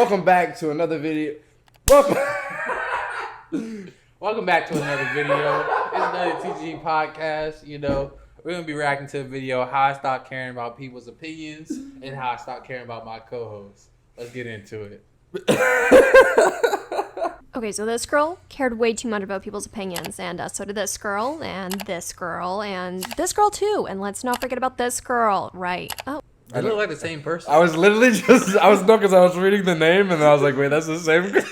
Welcome back to another video. Welcome back to another video. It's another TG podcast. You know, we're gonna be reacting to a video how I stopped caring about people's opinions and how I stopped caring about my co-hosts. Let's get into it. Okay, so this girl cared way too much about people's opinions, and so did this girl, and this girl, and this girl too. And let's not forget about this girl, right? Oh. I look like the same person. I was literally because I was reading the name and I was like, wait, that's the same girl.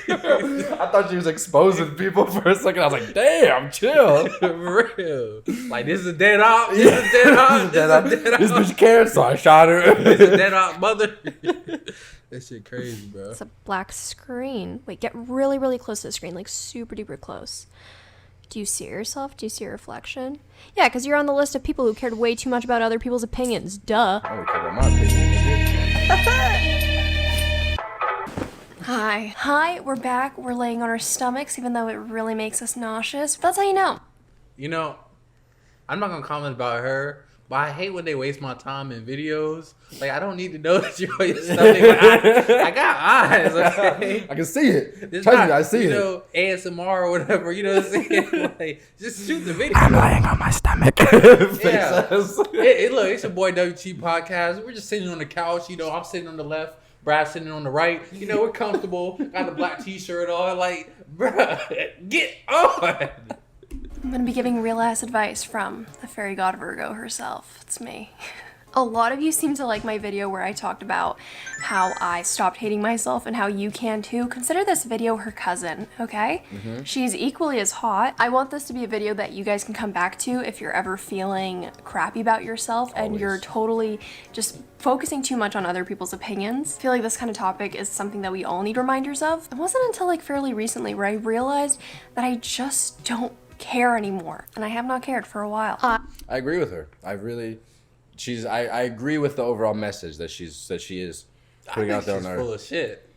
I thought she was exposing people for a second. I was like, damn, chill. For real. Like, this is a dead op. This is a dead op. This bitch cared, so I shot her. This is a dead op mother. That shit crazy, bro. It's a black screen. Wait, get really, really close to the screen, like super duper close. Do you see yourself? Do you see your reflection? Yeah, because you're on the list of people who cared way too much about other people's opinions. Duh. I don't care about my opinion. Hi, we're back. We're laying on our stomachs, even though it really makes us nauseous. But that's how you know. You know, I'm not going to comment about her, but I hate when they waste my time in videos. Like, I don't need to know that you're on your stomach. Like, I got eyes, okay? I can see it. It's Trust not, me, I see you it. know, ASMR or whatever, you know what I'm saying? Like, just shoot the video. I'm lying on my stomach. Yeah. Look, it's your boy WTG Podcast. We're just sitting on the couch. You know, I'm sitting on the left. Brad's sitting on the right. You know, we're comfortable. Got the black t-shirt on. Like, bruh, get on. I'm going to be giving real ass advice from the fairy god Virgo herself. It's me. A lot of you seem to like my video where I talked about how I stopped hating myself and how you can too. Consider this video her cousin, okay? Mm-hmm. She's equally as hot. I want this to be a video that you guys can come back to if you're ever feeling crappy about yourself and you're totally just focusing too much on other people's opinions. I feel like this kind of topic is something that we all need reminders of. It wasn't until like fairly recently where I realized that I just don't care anymore, and I have not cared for a while. I agree with her. I agree with the overall message that she is putting out there on her. Full of shit.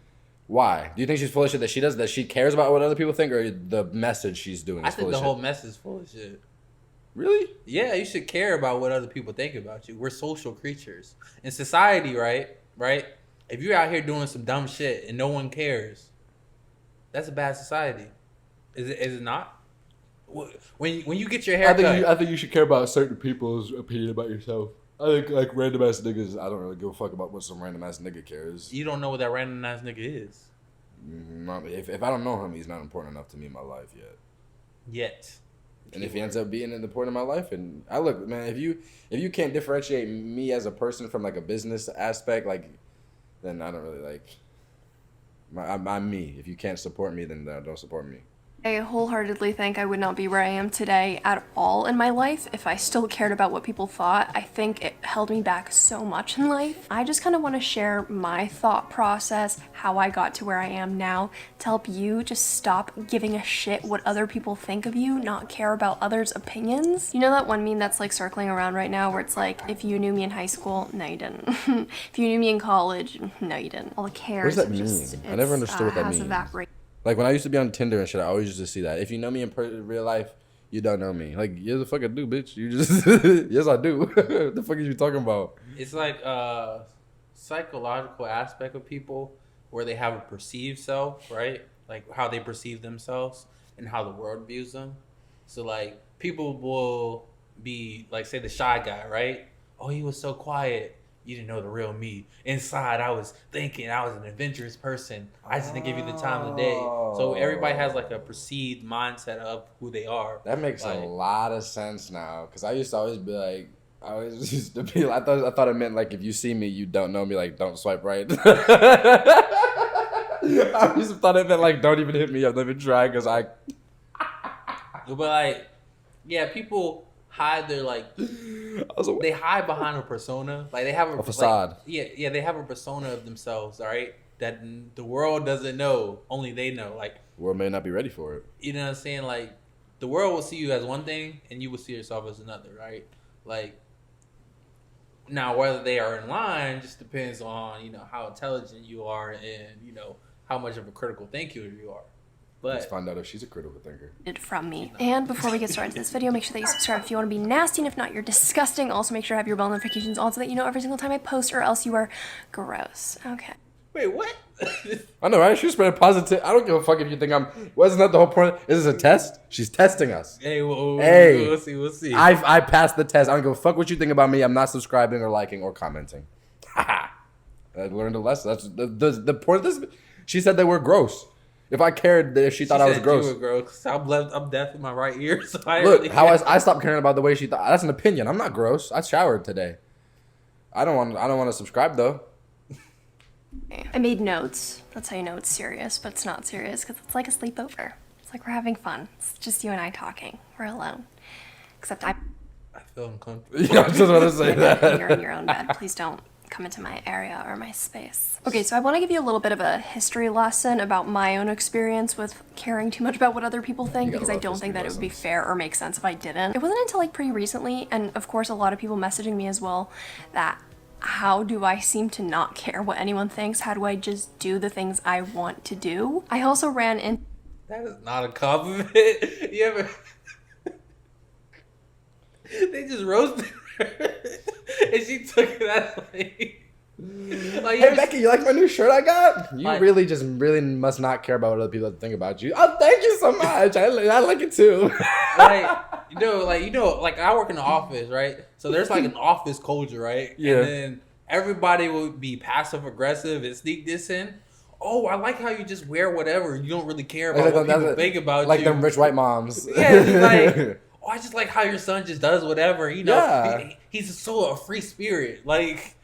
Why? Do you think she's full of shit that she cares about what other people think, or the message she's doing is full of shit? I think the whole message is full of shit. Really? Yeah, you should care about what other people think about you. We're social creatures. In society, right? If you're out here doing some dumb shit and no one cares, that's a bad society. Is it not? When you get your hair cut, I think you should care about certain people's opinion about yourself. I think like random ass niggas, I don't really give a fuck about what some random ass nigga cares. You don't know what that random ass nigga is. If I don't know him, he's not important enough to me in my life yet. And if he ends up being important in my life, and I look, man, if you can't differentiate me as a person from like a business aspect, like, then I don't really like. I'm me. If you can't support me, then don't support me. I wholeheartedly think I would not be where I am today at all in my life if I still cared about what people thought. I think it held me back so much in life. I just kind of want to share my thought process, how I got to where I am now, to help you just stop giving a shit what other people think of you, not care about others' opinions. You know that one meme that's like circling around right now where it's like, if you knew me in high school, no you didn't. If you knew me in college, no you didn't. All the cares. What does that mean? I never understood what that means. Like, when I used to be on Tinder and shit, I always used to see that. If you know me in real life, you don't know me. Like, yes, the fuck I do, bitch. You just... Yes, I do. What the fuck are you talking about? It's like a psychological aspect of people where they have a perceived self, right? Like, how they perceive themselves and how the world views them. So, like, people will be, like, say the shy guy, right? Oh, he was so quiet. You didn't know the real me. Inside, I was thinking I was an adventurous person. I just didn't give you the time of the day. So everybody has like a perceived mindset of who they are. That makes a lot of sense now. Because I used to always be like, I thought it meant like if you see me, you don't know me, like don't swipe right. I used to thought it meant like don't even hit me up, don't even try, because I. But like, yeah, people hide their they hide behind a persona. Like they have a facade. Like, yeah, they have a persona of themselves, all right? That the world doesn't know, only they know. Like the world may not be ready for it. You know what I'm saying? Like the world will see you as one thing and you will see yourself as another, right? Like now whether they are in line just depends on, you know, how intelligent you are and, you know, how much of a critical thinker you are. But let's find out if she's a critical thinker. From me. And before we get started with this video, make sure that you subscribe if you want to be nasty, and if not, you're disgusting. Also, make sure to have your bell notifications on so that you know every single time I post, or else you are gross. Okay. Wait, what? I know, right? She's spreading positive. I don't give a fuck if you think I'm. Wasn't that the whole point? Is this a test? She's testing us. Hey, we'll see. We'll see. I passed the test. I don't give a fuck what you think about me. I'm not subscribing or liking or commenting. I learned a lesson. That's the point of this. She said they were gross. If I cared, if she thought I was gross. You were gross. I'm deaf in my right ear. So I stopped caring about the way she thought. That's an opinion. I'm not gross. I showered today. I don't want to subscribe though. I made notes. That's how you know it's serious, but it's not serious because it's like a sleepover. It's like we're having fun. It's just you and I talking. We're alone. Except I feel uncomfortable. Yeah, I was just about to say that. You're in your own bed. Please don't come into my area or my space. Okay, so I want to give you a little bit of a history lesson about my own experience with caring too much about what other people think, because I don't think that it would be fair or make sense if I didn't. It wasn't until like pretty recently, and of course a lot of people messaging me as well, that how do I seem to not care what anyone thinks? How do I just do the things I want to do? I also ran in. That is not a compliment. You ever? They just roasted her, and she took it as like hey Becky, you like my new shirt I got? You really must not care about what other people think about you. Oh, thank you so much. I like it too. like I work in the office, right? So there's like an office culture, right? Yeah. And then everybody will be passive aggressive and sneak this in. Oh, I like how you just wear whatever. You don't really care about what people think about you. Like them rich white moms. Yeah, like, oh, I just like how your son just does whatever. You know, yeah. He's so a free spirit. Like,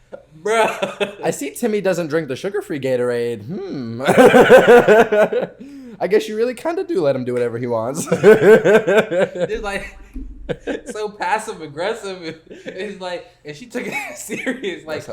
bruh. I see Timmy doesn't drink the sugar-free Gatorade. I guess you really kind of do let him do whatever he wants. It's like so passive aggressive. It's like, and she took it serious. Like,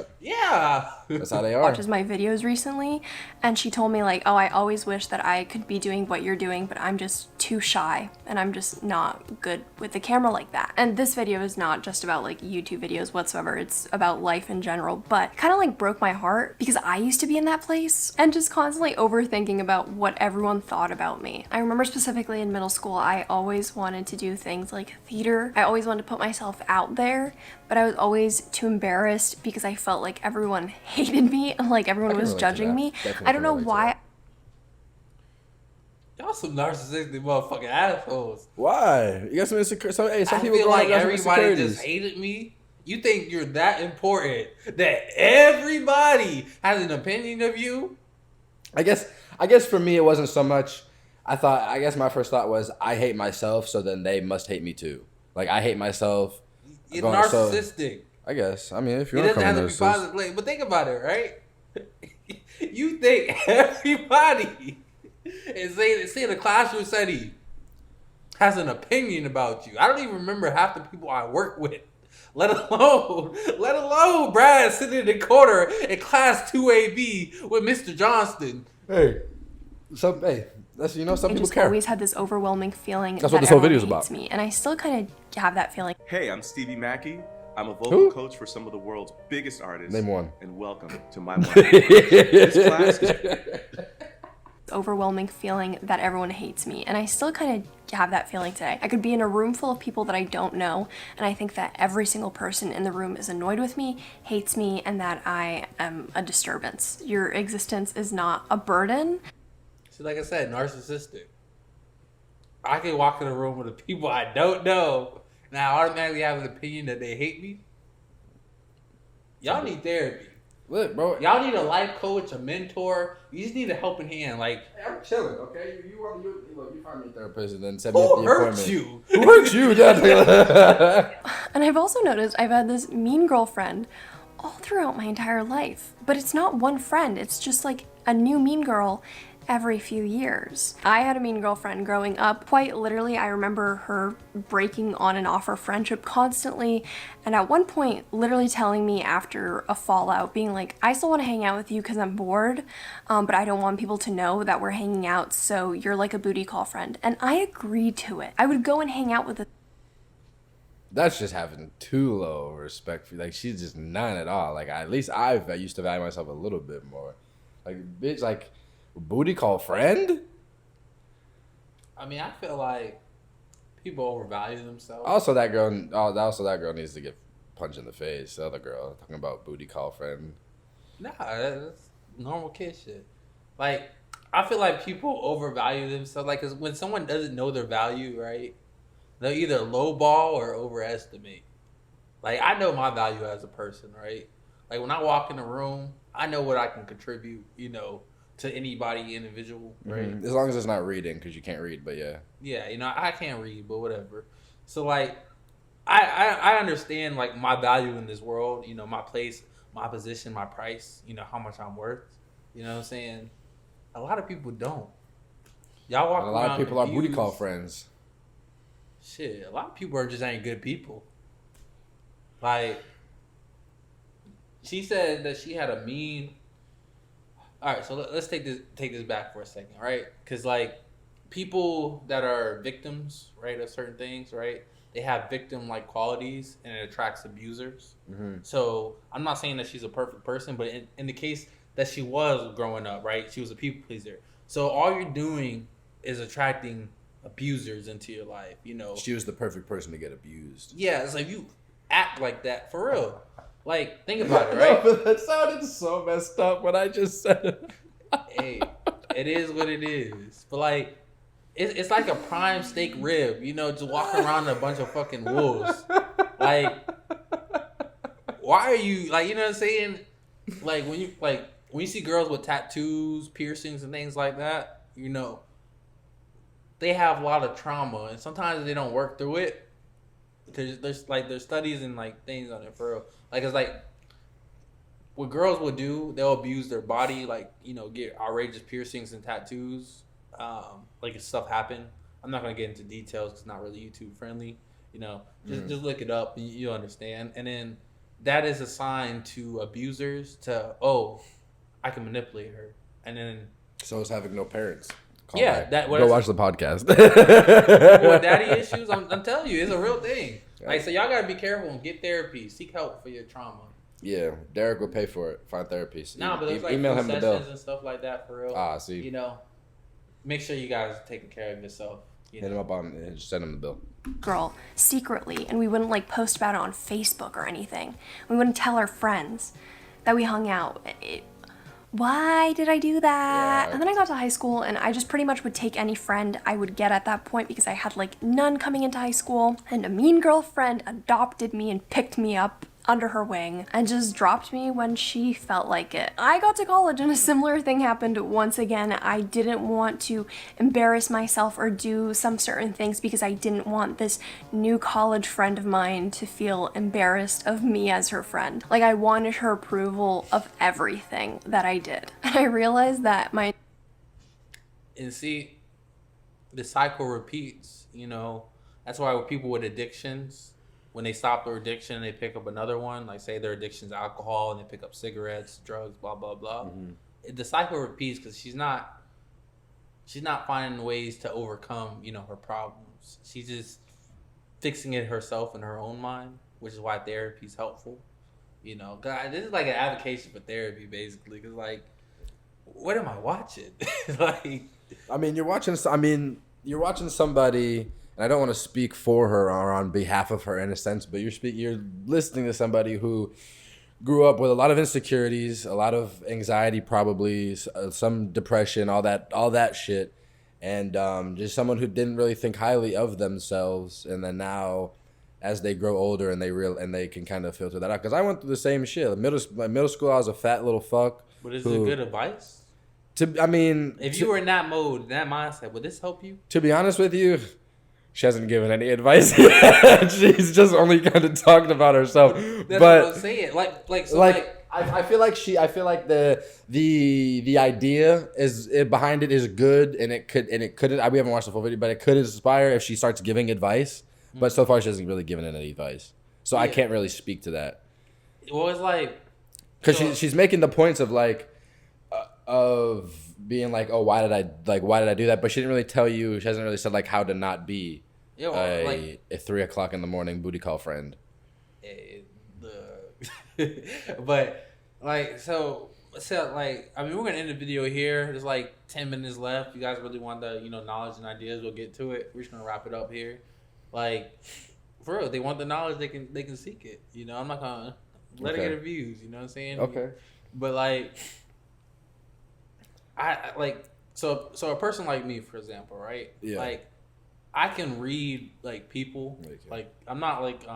that's how they are. Watches my videos recently, and she told me like, oh, I always wish that I could be doing what you're doing, but I'm just too shy, and I'm just not good with the camera like that. And this video is not just about like YouTube videos whatsoever. It's about life in general, but kind of like broke my heart because I used to be in that place and just constantly overthinking about what everyone thought about me. I remember specifically in middle school, I always wanted to do things like theater. I always wanted to put myself out there, but I was always too embarrassed because I felt like everyone hated me and like everyone was judging me. I don't know why. Y'all some narcissistic motherfucking assholes. Why? You got some insecurities. Some people feel like everybody just hated me. You think you're that important that everybody has an opinion of you? I guess for me it wasn't so much. I guess my first thought was I hate myself, so then they must hate me too. Like, I hate myself. It's narcissistic. I guess. I mean, if you're it doesn't have to be positive, but think about it, right? You think everybody say in a classroom setting has an opinion about you. I don't even remember half the people I work with. Let alone Brad sitting in the corner in class 2AB with Mr. Johnston. Hey, that's, some people care. I always had this overwhelming feeling that's what this whole video is about. Me, and I still kind of have that feeling. Hey, I'm Stevie Mackey. I'm a vocal coach for some of the world's biggest artists. Name one. And welcome to my This class is overwhelming feeling that everyone hates me, and I still kind of have that feeling today. I could be in a room full of people that I don't know, and I think that every single person in the room is annoyed with me, hates me, and that I am a disturbance. Your existence is not a burden. So like I said, narcissistic. I can walk in a room with the people I don't know, and I automatically have an opinion that they hate me. Y'all need therapy. Look, bro. Y'all need a life coach, a mentor. You just need a helping hand. Like, hey, I'm chilling, okay? You find me a therapist and then set me up the appointment. Who hurt you? And I've also noticed I've had this mean girlfriend all throughout my entire life. But it's not one friend. It's just like a new mean girl every few years. I had a mean girlfriend growing up. Quite literally, I remember her breaking on and off our friendship constantly, and at one point literally telling me after a fallout, being like, I still want to hang out with you because I'm bored, but I don't want people to know that we're hanging out, so you're like a booty call friend. And I agreed to it. I would go and hang out with the That's just having too low respect for, like, she's just none at all. Like, at least I used to value myself a little bit more. Like, bitch, like, booty call friend? I mean, I feel like people overvalue themselves. Also, that girl needs to get punched in the face. The other girl talking about booty call friend. Nah, that's normal kid shit. Like, I feel like people overvalue themselves. Like, 'cause when someone doesn't know their value, right, they'll either lowball or overestimate. Like, I know my value as a person, right? Like, when I walk in a room, I know what I can contribute, to anybody individual, right? As long as it's not reading, because you can't read, but yeah. Yeah, I can't read, but whatever. So, like, I understand, like, my value in this world, my place, my position, my price, how much I'm worth. You know what I'm saying? A lot of people don't. Y'all walk around. A lot of people are booty call friends. Shit, a lot of people just ain't good people. Like, she said that she had a mean. All right, so let's take this back for a second, right? Because, like, people that are victims, right, of certain things, right, they have victim-like qualities, and it attracts abusers. Mm-hmm. So I'm not saying that she's a perfect person, but in the case that she was growing up, right, she was a people pleaser. So all you're doing is attracting abusers into your life, She was the perfect person to get abused. Yeah, it's like you act like that for real. Like, think about it, right? No, but that sounded so messed up when I just said it. Hey, it is what it is. But, like, it's like a prime steak rib, just walking around a bunch of fucking wolves. Like, why are you, like, you know what I'm saying? Like, when you see girls with tattoos, piercings, and things like that, they have a lot of trauma, and sometimes they don't work through it. Because there's studies and, like, things on it for real. Like, it's like what girls will do, they'll abuse their body, like, get outrageous piercings and tattoos. Like, if stuff happened. I'm not gonna get into details because it's not really YouTube friendly. Just look it up and you'll understand. And then that is a sign to abusers to, I can manipulate her. And then so is having no parents. Go watch the podcast. With daddy issues, I'm telling you, it's a real thing. Like, so y'all gotta be careful and get therapy. Seek help for your trauma. Yeah, Derrick will pay for it. Find therapists. Nah, but there's like email him the bill and stuff like that for real. Ah, see. Make sure you guys are taking care of yourself. Hit him up and send him the bill. Girl, secretly, and we wouldn't like post about it on Facebook or anything. We wouldn't tell our friends that we hung out. Why did I do that? Yeah. And then I got to high school and I just pretty much would take any friend I would get at that point because I had like none coming into high school. And a mean girlfriend adopted me and picked me up under her wing and just dropped me when she felt like it. I got to college and a similar thing happened once again. I didn't want to embarrass myself or do some certain things because I didn't want this new college friend of mine to feel embarrassed of me as her friend. Like, I wanted her approval of everything that I did. And I realized that And see, the cycle repeats, That's why with people with addictions, when they stop their addiction, they pick up another one. Like, say their addiction's alcohol, and they pick up cigarettes, drugs, blah blah blah. Mm-hmm. The cycle repeats because she's not finding ways to overcome, her problems. She's just fixing it herself in her own mind, which is why therapy's helpful. God, this is like an advocacy for therapy, basically. Because, like, what am I watching? Like, you're watching somebody. And I don't want to speak for her or on behalf of her in a sense, but you're listening to somebody who grew up with a lot of insecurities, a lot of anxiety, probably some depression, all that shit, and just someone who didn't really think highly of themselves. And then now, as they grow older and they can kind of filter that out. Because I went through the same shit. Middle school, I was a fat little fuck. But is it good advice? If you were in that mode, that mindset, would this help you? To be honest with you, she hasn't given any advice yet. She's just only kind of talking about herself. That's what I'm saying. I feel like the idea is behind it is good, and it could we haven't watched the full video, but it could inspire if she starts giving advice. Mm-hmm. But so far she hasn't really given any advice, so I can't really speak to that. Well, it's like because she's making the points of like of being like, oh, why did I do that? But she didn't really tell you. She hasn't really said like how to not be a 3 o'clock in the morning booty call friend. But we're gonna end the video here. There's like 10 minutes left. You guys really want the knowledge and ideas? We'll get to it. We're just gonna wrap it up here. Like, for real, they want the knowledge. They can seek it. I'm not gonna let her get her views. You know what I'm saying? Okay. But like, I like so a person like me, for example, right? Yeah. Like I can read like people. Like I'm not like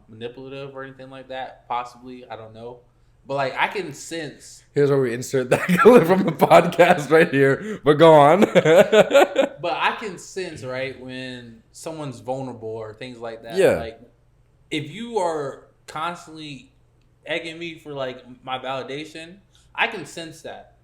manipulative or anything like that. Possibly, I don't know. But like I can sense. Here's where we insert that clip from the podcast right here. But go on. But I can sense, right, when someone's vulnerable or things like that. Yeah. Like if you are constantly egging me for like my validation, I can sense that.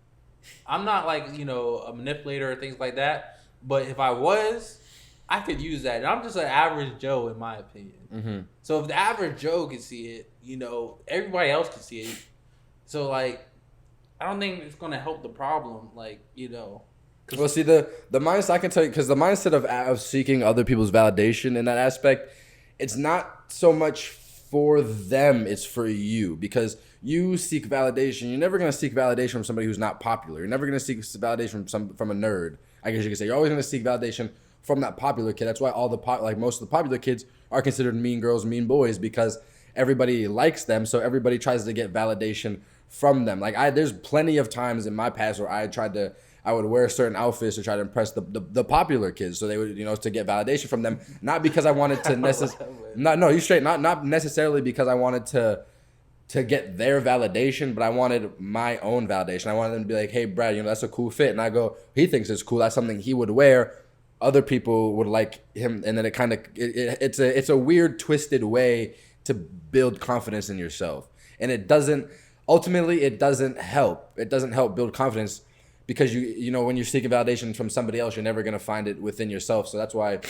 I'm not like, you know, a manipulator or things like that. But if I was, I could use that. And I'm just an average Joe, in my opinion. Mm-hmm. So if the average Joe can see it, you know, everybody else can see it. So, like, I don't think it's going to help the problem, like, you know. Well, see, the mindset, I can tell you, because the mindset of seeking other people's validation in that aspect, it's not so much for them, it's for you. Because you seek validation. You're never going to seek validation from somebody who's not popular. You're never going to seek validation from a nerd, I guess you could say. You're always going to seek validation from that popular kid. That's why most of the popular kids are considered mean girls, mean boys, because everybody likes them. So everybody tries to get validation from them. Like there's plenty of times in my past where I would wear certain outfits to try to impress the popular kids, so they would, you know, to get validation from them. Not because I wanted to not necessarily because I wanted to get their validation, but I wanted my own validation. I wanted them to be like, hey, Brad, you know, that's a cool fit, and I go, he thinks it's cool. That's something he would wear. Other people would like him, and then it kind of it's a weird, twisted way to build confidence in yourself, and it doesn't help. It doesn't help build confidence because you know when you're seeking validation from somebody else, you're never gonna find it within yourself. So that's why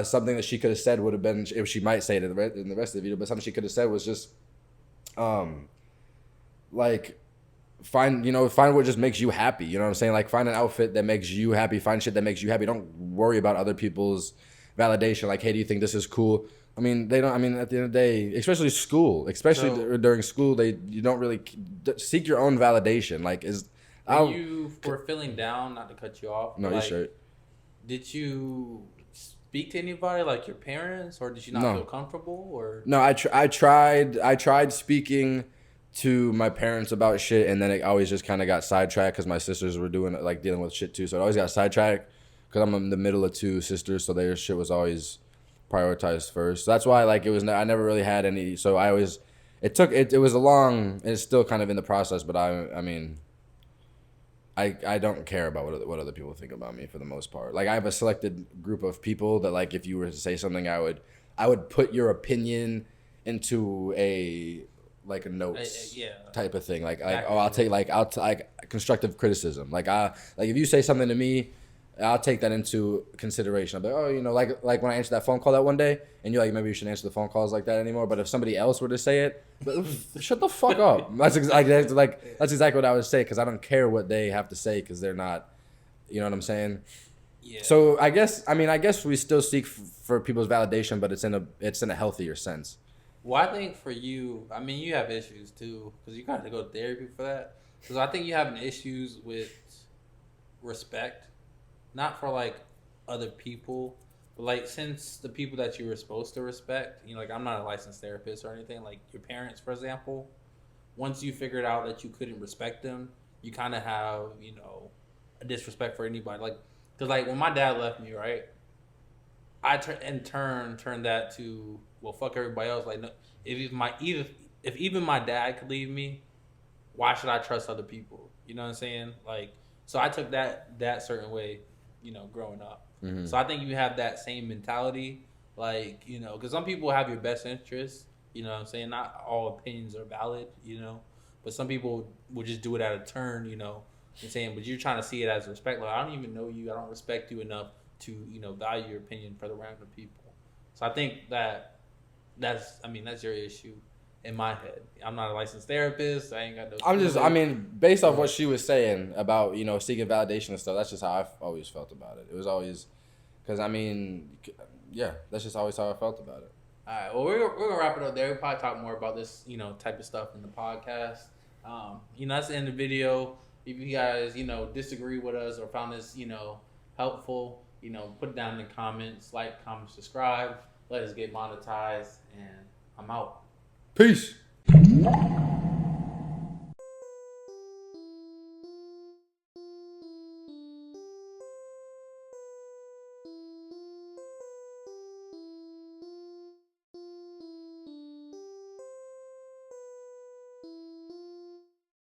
something that she could have said would have been, if she might say it in the rest of the video, but something she could have said was just like find what just makes you happy. You know what I'm saying? Like find an outfit that makes you happy. Find shit that makes you happy. Don't worry about other people's validation. Like, hey, do you think this is cool? I mean, they don't. I mean, at the end of the day, especially during school, you don't really seek your own validation. Like, when you were feeling down, not to cut you off. No, like, you're straight. Did you speak to anybody, like your parents, or did you not feel comfortable? Or no, I tried speaking to my parents about shit, and then it always just kind of got sidetracked because my sisters were dealing with shit too. So it always got sidetracked because I'm in the middle of two sisters, so their shit was always prioritized first. So that's why I never really had any. So I always it was a long. It's still kind of in the process, but I mean. I don't care about what other people think about me for the most part. Like I have a selected group of people that, like, if you were to say something, I would put your opinion into a notes type of thing. I'll take constructive criticism. Like if you say something to me, I'll take that into consideration. I'll be like, oh, you know, like when I answered that phone call that one day, and you're like, maybe you shouldn't answer the phone calls like that anymore. But if somebody else were to say it, shut the fuck up. That's exactly what I would say, because I don't care what they have to say, because they're not, you know what I'm saying? Yeah. So I guess we still seek for people's validation, but it's in a healthier sense. Well, I think for you, I mean, you have issues too, because you got to go to therapy for that. Because I think you have issues with respect. Not for like other people, but like since the people that you were supposed to respect, you know, like I'm not a licensed therapist or anything, like your parents, for example, once you figured out that you couldn't respect them, you kind of have, you know, a disrespect for anybody. Like, because like when my dad left me, right, I turned that to, well, fuck everybody else. Like, no, if even my dad could leave me, why should I trust other people? You know what I'm saying? Like, so I took that certain way, you know, growing up. Mm-hmm. So I think you have that same mentality, like, you know, because some people have your best interests, you know what I'm saying? Not all opinions are valid, you know, but some people will just do it out of turn, you know, I'm saying, but you're trying to see it as respect. Like, I don't even know you. I don't respect you enough to, you know, value your opinion for the random people. So I think that's your issue. In my head, I'm not a licensed therapist. I ain't got no. Based off what she was saying about, you know, seeking validation and stuff, that's just how I've always felt about it. It was always, because that's just always how I felt about it. All right, well, we're gonna wrap it up there. We'll probably talk more about this, you know, type of stuff in the podcast. You know, that's the end of the video. If you guys, you know, disagree with us or found this, you know, helpful, you know, put it down in the comments, like, comment, subscribe. Let us get monetized, and I'm out. Peace.